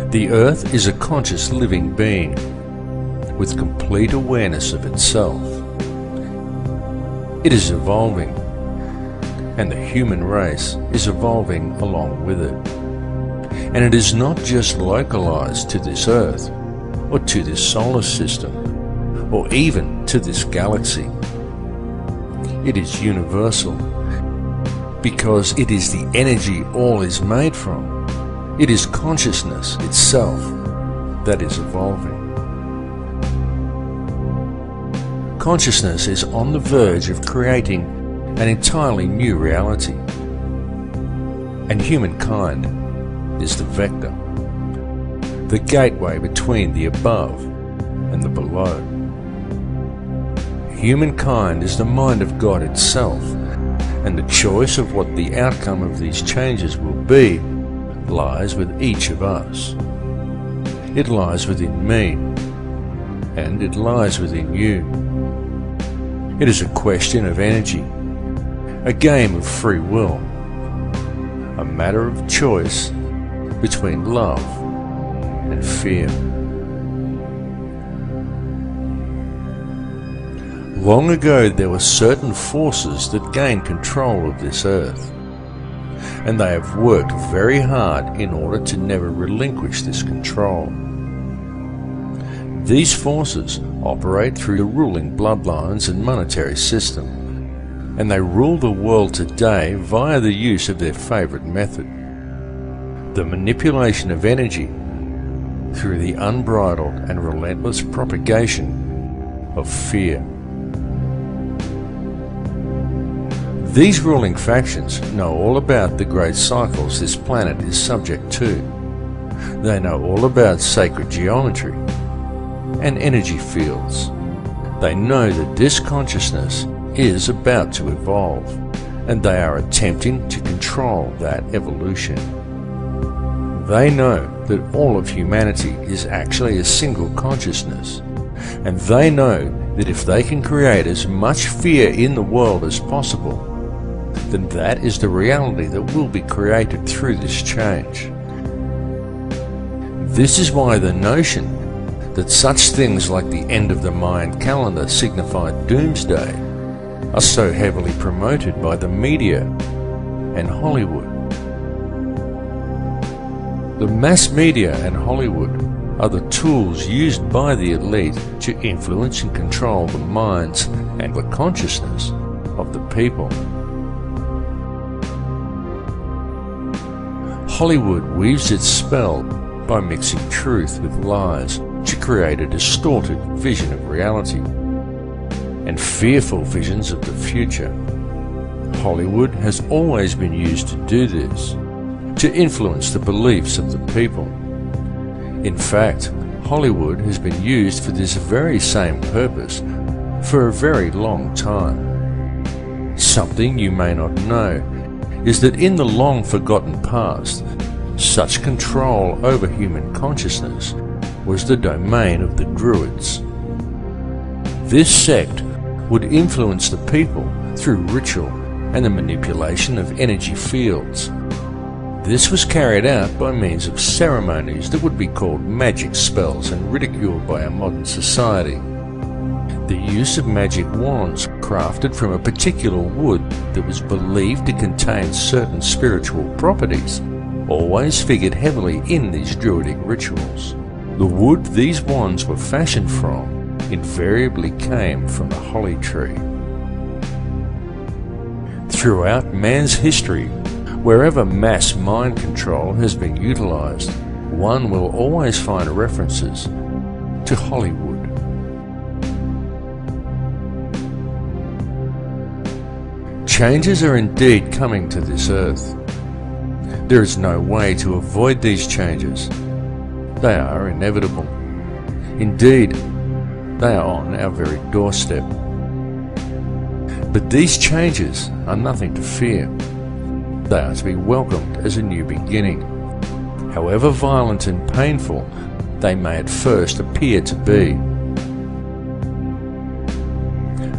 The Earth is a conscious living being with complete awareness of itself. It is evolving, and the human race is evolving along with it. And it is not just localized to this Earth, or to this solar system, or even to this galaxy. It is universal, because it is the energy all is made from. It is consciousness itself that is evolving. Consciousness is on the verge of creating an entirely new reality, and humankind is the vector. the gateway between the above and the below. Humankind is the mind of God itself, and the choice of what the outcome of these changes will be lies with each of us. It lies within me, and it lies within you. It is a question of energy, a game of free will, a matter of choice between love and fear. Long ago there were certain forces that gained control of this earth, and they have worked very hard in order to never relinquish this control. These forces operate through the ruling bloodlines and monetary system, and they rule the world today via the use of their favourite method, the manipulation of energy through the unbridled and relentless propagation of fear. These ruling factions know all about the great cycles this planet is subject to. They know all about sacred geometry and energy fields. They know that this consciousness is about to evolve, and they are attempting to control that evolution. They know that all of humanity is actually a single consciousness, and they know that if they can create as much fear in the world as possible, then that is the reality that will be created through this change. This is why the notion that such things like the end of the Mayan calendar signify doomsday are so heavily promoted by the media and Hollywood. The mass media and Hollywood are the tools used by the elite to influence and control the minds and the consciousness of the people. Hollywood weaves its spell by mixing truth with lies to create a distorted vision of reality and fearful visions of the future. Hollywood has always been used to do this, to influence the beliefs of the people. In fact, Hollywood has been used for this very same purpose for a very long time. Something you may not know is that in the long forgotten past, such control over human consciousness was the domain of the Druids. This sect would influence the people through ritual and the manipulation of energy fields. This was carried out by means of ceremonies that would be called magic spells and ridiculed by our modern society. The use of magic wands crafted from a particular wood that was believed to contain certain spiritual properties always figured heavily in these druidic rituals. The wood these wands were fashioned from invariably came from the holly tree. Throughout man's history, wherever mass mind control has been utilized, one will always find references to Hollywood. Changes are indeed coming to this earth. There is no way to avoid these changes. They are inevitable. Indeed, they are on our very doorstep. But these changes are nothing to fear. They are to be welcomed as a new beginning. However violent and painful they may at first appear to be.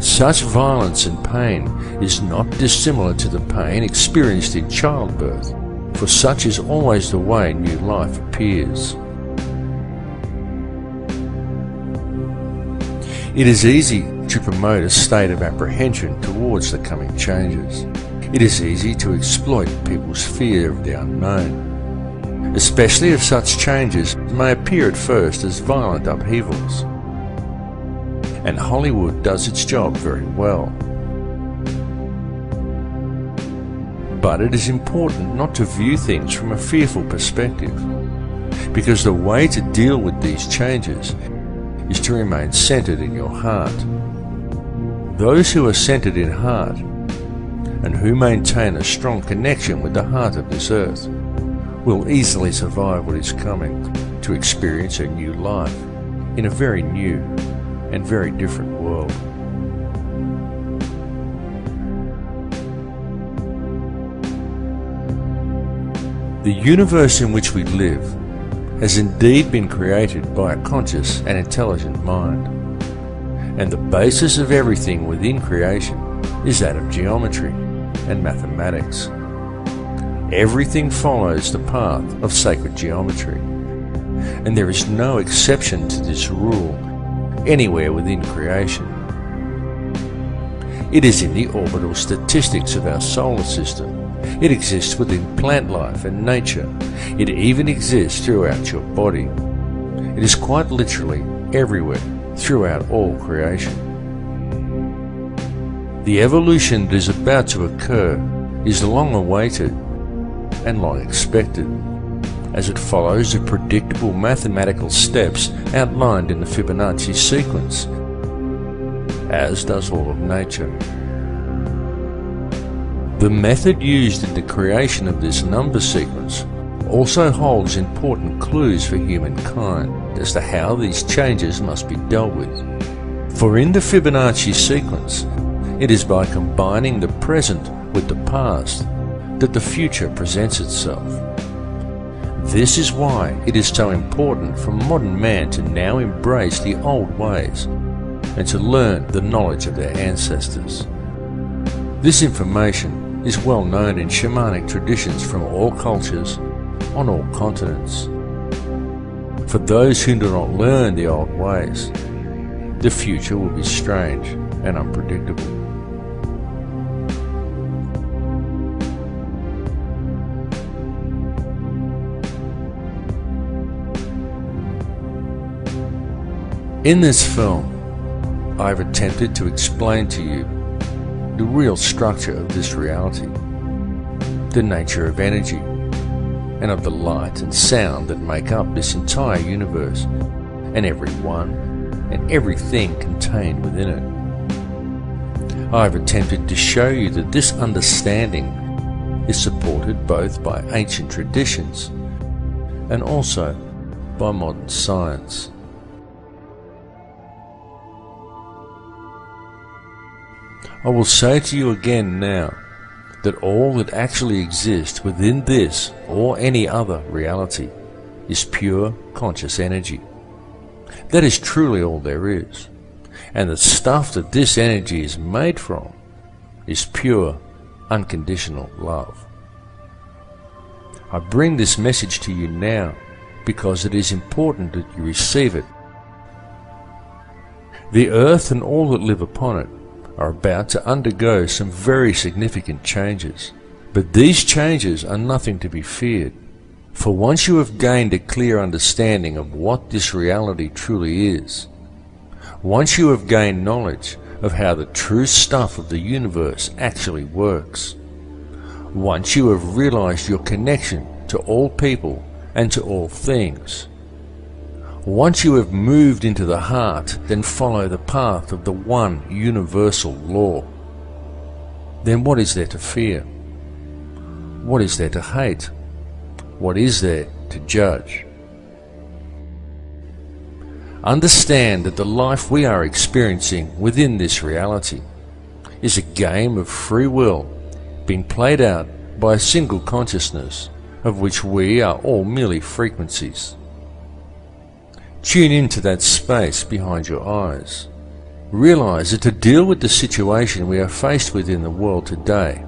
Such violence and pain is not dissimilar to the pain experienced in childbirth, for such is always the way new life appears. It is easy to promote a state of apprehension towards the coming changes. It is easy to exploit people's fear of the unknown, especially if such changes may appear at first as violent upheavals. And Hollywood does its job very well. But it is important not to view things from a fearful perspective, because the way to deal with these changes is to remain centered in your heart. Those who are centered in heart and who maintain a strong connection with the heart of this earth will easily survive what is coming. to experience a new life in a very new and very different world. The universe in which we live has indeed been created by a conscious and intelligent mind, and the basis of everything within creation is that of geometry and mathematics. Everything follows the path of sacred geometry, and there is no exception to this rule anywhere within creation. It is in the orbital statistics of our solar system. It exists within plant life and nature. It even exists throughout your body. It is quite literally everywhere throughout all creation. The evolution that is about to occur is long awaited and long expected, as it follows the predictable mathematical steps outlined in the Fibonacci sequence, as does all of nature. The method used in the creation of this number sequence also holds important clues for humankind as to how these changes must be dealt with. For in the Fibonacci sequence, it is by combining the present with the past that the future presents itself. This is why it is so important for modern man to now embrace the old ways and to learn the knowledge of their ancestors. This information is well known in shamanic traditions from all cultures on all continents. For those who do not learn the old ways, the future will be strange and unpredictable. In this film, I've attempted to explain to you the real structure of this reality, the nature of energy, and of the light and sound that make up this entire universe, and everyone and everything contained within it. I've attempted to show you that this understanding is supported both by ancient traditions and also by modern science. I will say to you again now that all that actually exists within this or any other reality is pure conscious energy. That is truly all there is, and the stuff that this energy is made from is pure, unconditional love. I bring this message to you now because it is important that you receive it. The earth and all that live upon it are about to undergo some very significant changes. But these changes are nothing to be feared, for once you have gained a clear understanding of what this reality truly is, once you have gained knowledge of how the true stuff of the universe actually works, once you have realized your connection to all people and to all things, once you have moved into the heart, then follow the path of the one universal law, then what is there to fear? What is there to hate? What is there to judge? Understand that the life we are experiencing within this reality is a game of free will being played out by a single consciousness of which we are all merely frequencies. Tune into that space behind your eyes. Realize that to deal with the situation we are faced with in the world today,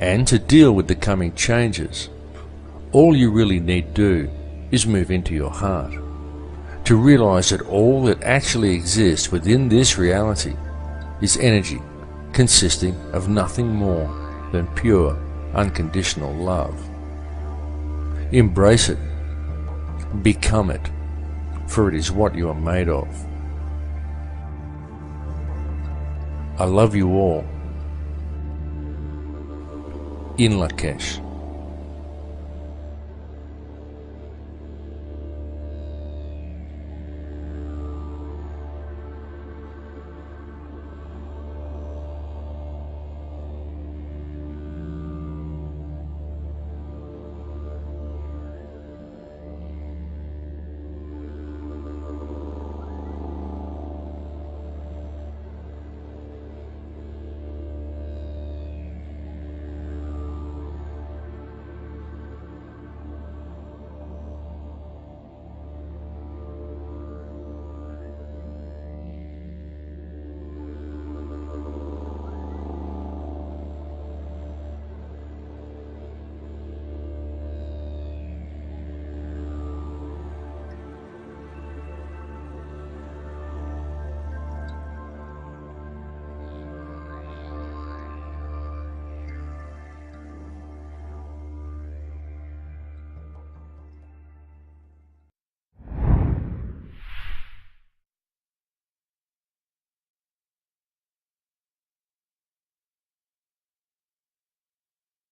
and to deal with the coming changes, all you really need do is move into your heart. To realize that all that actually exists within this reality is energy consisting of nothing more than pure, unconditional love. Embrace it. Become it. For it is what you are made of. I love you all. In Lakesh.